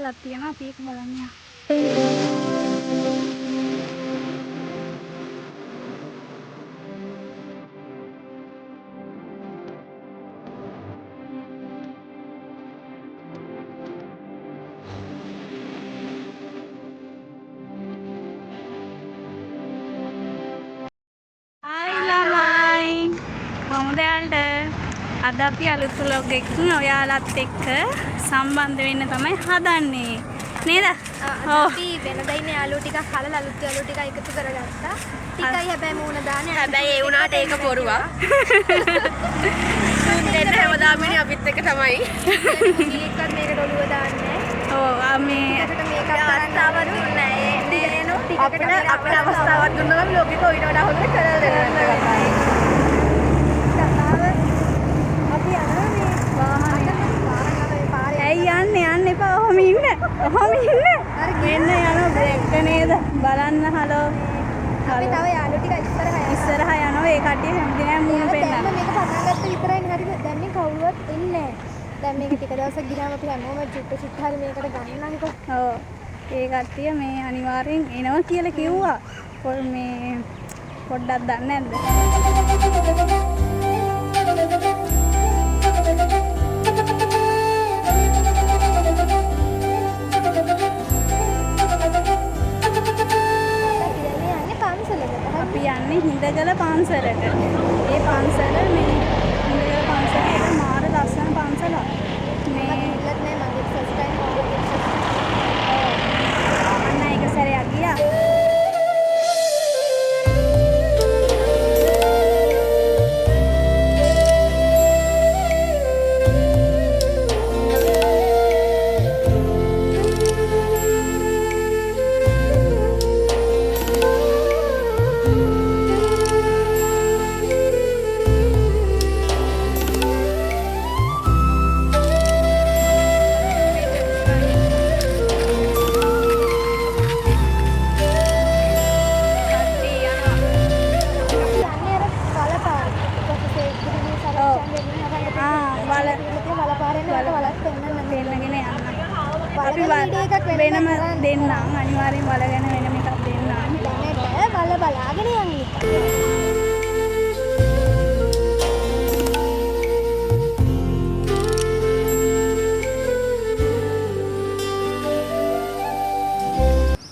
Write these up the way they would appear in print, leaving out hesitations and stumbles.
ගල්ලා තියෙනවා අපි ඒක බලන්න යනවා. අද අපි අලුත් vlog එකකින් ඔයාලත් එක්ක සම්බන්ධ වෙන්න තමයි හදන්නේ නේද? අපි වෙනදා ඉන්නේ යාළුවෝ ටිකක් හලලා අලුත් යාළුවෝ ටික එකතු කරගත්තා. ටිකයි හැබැයි මූණ දාන්නේ. හැබැයි ඒ වුණාට ඒක බොරුවක්. දෙන්න හැමදාම ඉන්නේ අපිත් එක තමයි. මේකත් මේකට ඔළුව දාන්නේ. ඔව් මේ ඒකට මේකත් අවස්ථාවක් දුන්නේ නැහැ. අපිට අවස්ථාවක් දුන්නා නම් ලෝකෙක ඔයිට වඩා හොඳට කරලා දෙනවා. යන්න එපා. ඔහොම ඉන්න. මෙන්න යනවා බ්‍රේක් නේද? බලන්න හලෝ. අපි තව යාළුවෝ ටික ඉස්සරහා යනවා. ඒ කට්ටිය හැමදේ නෑ මූණ පෙන්නන්න. මේක පටන් ගත්ත විතරයිනේ හරිද? දැන් මේ කවුරුවත් ඉන්නේ නැහැ. දැන් මේක ටික දවසක් ගියාම අපි හැමෝම චුට්ට හරි මේකට ගන්නන්නකෝ. ඔව්. ඒ කට්ටිය මේ අනිවාර්යෙන් එනවා කියලා කිව්වා. මේ පොඩ්ඩක් දන්නේ නැද්ද? අපි යන්නේ හිඳගල පන්සලට. ඒ පන්සල මේ හිඳගල පන්සල මාර ලස්සන පන්සලක්. මේ ඉල්ලත් නෑ මගේ ෆස්ට් ටයිම් අන්න එක සැරයක් ගියා. වෙනම දෙන්නම් අනිවාර්යෙන් බලගෙන වෙනම එකක් දෙන්නම්. දැනට බලාගෙන යන්න.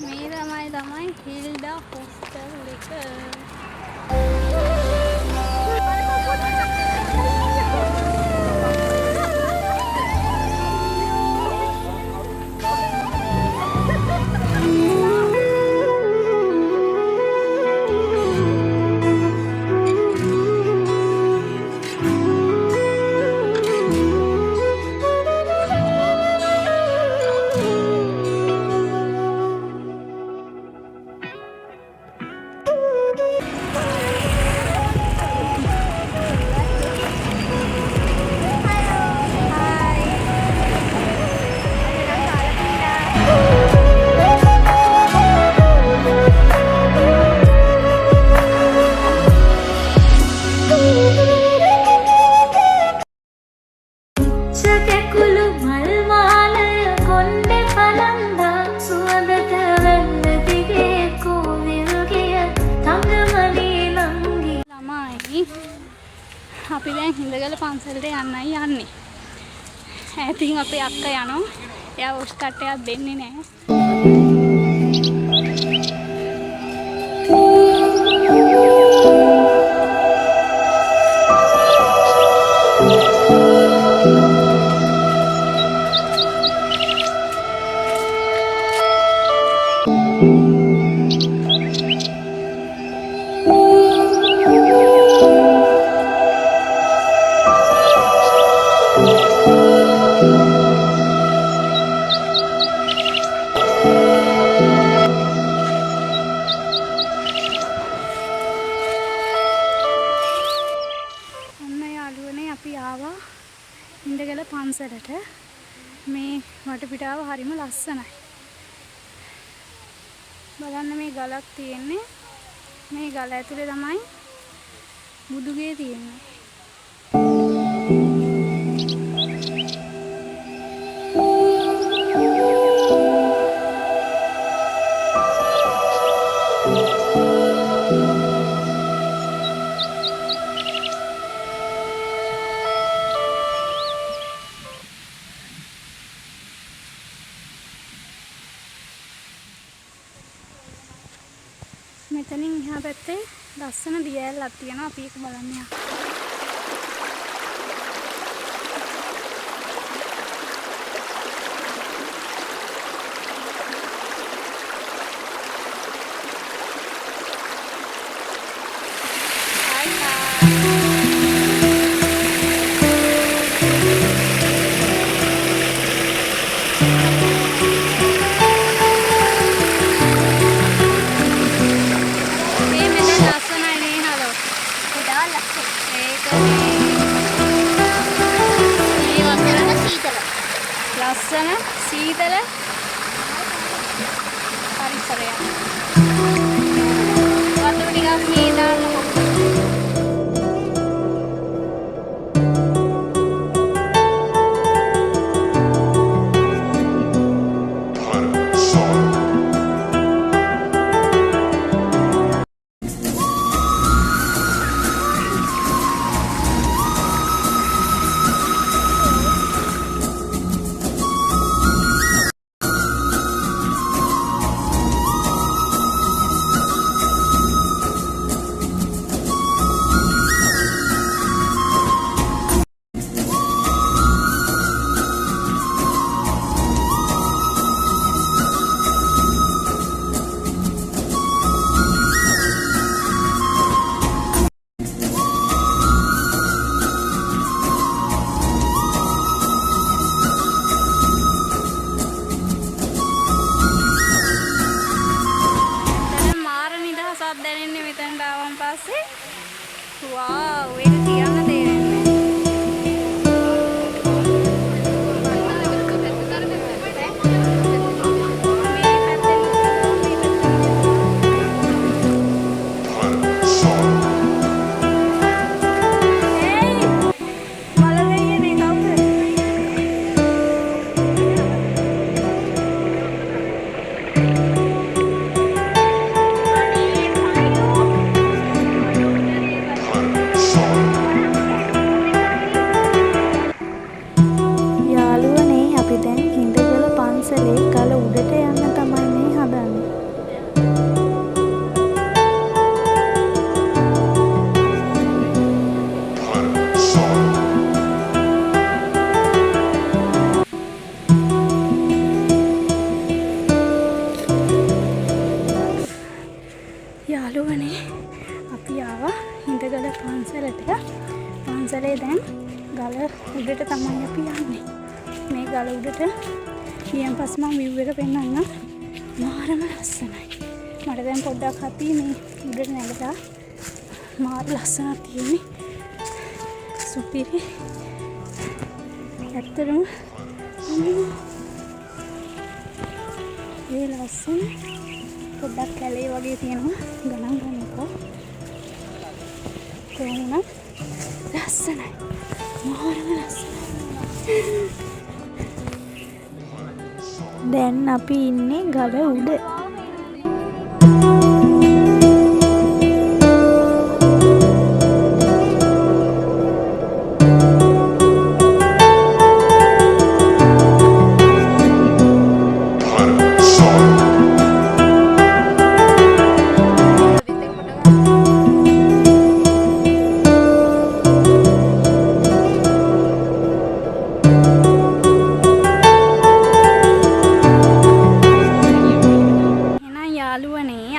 මේ තමයි හිල්ඩා හොස්ටල් එක. අපි දැන් හිඳගල පන්සලට යන්නයි යන්නේ. ඈතින් අපේ අක්කා යනවා. එයා උස් කට්ටයක් දෙන්නේ නැහැ. හිඳගල පන්සලට මේ වටපිටාව හරිම ලස්සනයි. බලන්න මේ ගලක් තියෙන්නේ. මේ ගල ඇතුලේ තමයි බුදුගේ තියෙන්නේ. මෙතනින් එහා පැත්තේ ලස්සන දියැලක් තියෙනවා. අපි ඒක බලන්න යමු. ලස්සන සීතල පරිසරයක්. වතුර ටිකක් මේ දාන්නකො. දැනෙන්නේ මෙතනට ආවන් පස්සේ වව් ඒක කියන්න තේරෙන්නේ ගල උඩට යන්න තමයි මේ හදන්නේ. යාළුවනේ අපි ආවා හිඳගල පන්සලට. පන්සලේ දැන් ගල උඩට තමයි අපි යන්නේ. මේ ගල උඩට ගියන් පස්සේ මම view එක පෙන්නන්නම්. මාරම ලස්සනයි. මට දැන් පොඩ්ඩක් අපි මේ උඩට නැගලා මාර ලස්සනක් තියෙන්නේ. සුපිරි. ඇත්තටම මේ ලස්සන පොඩ්ඩක් කැලේ වගේ තියෙනවා. ගණන් ගන්නකෝ. කොහොමද? ලස්සනයි. මාරම ලස්සනයි. දැන් අපි ඉන්නේ ගල උඩ.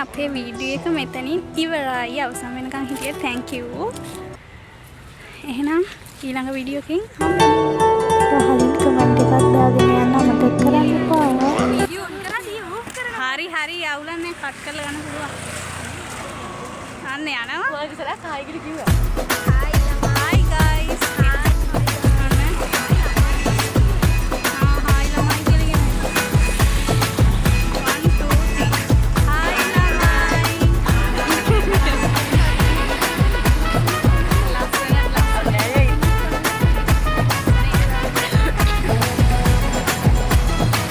අපේ වීඩියෝ එක මෙතනින් ඉවරයි. අවසන් වෙනකන් හිටියේ thank you. එහෙනම් ඊළඟ වීඩියෝ එකකින් හම්බෙමු. කමෙන්ට් එකක් දාගෙන යන්න අමතක කරන්න එපා. වීඩියෝ ඔන් කරලා තියෙන්නේ ඕෆ් කරලා. හරි අවුලක් නැහැ කට් කරලා ගන්න පුළුවන්. අන්න යනවා. ඔයාලගේ සරක් ආයෙ කිව්වා.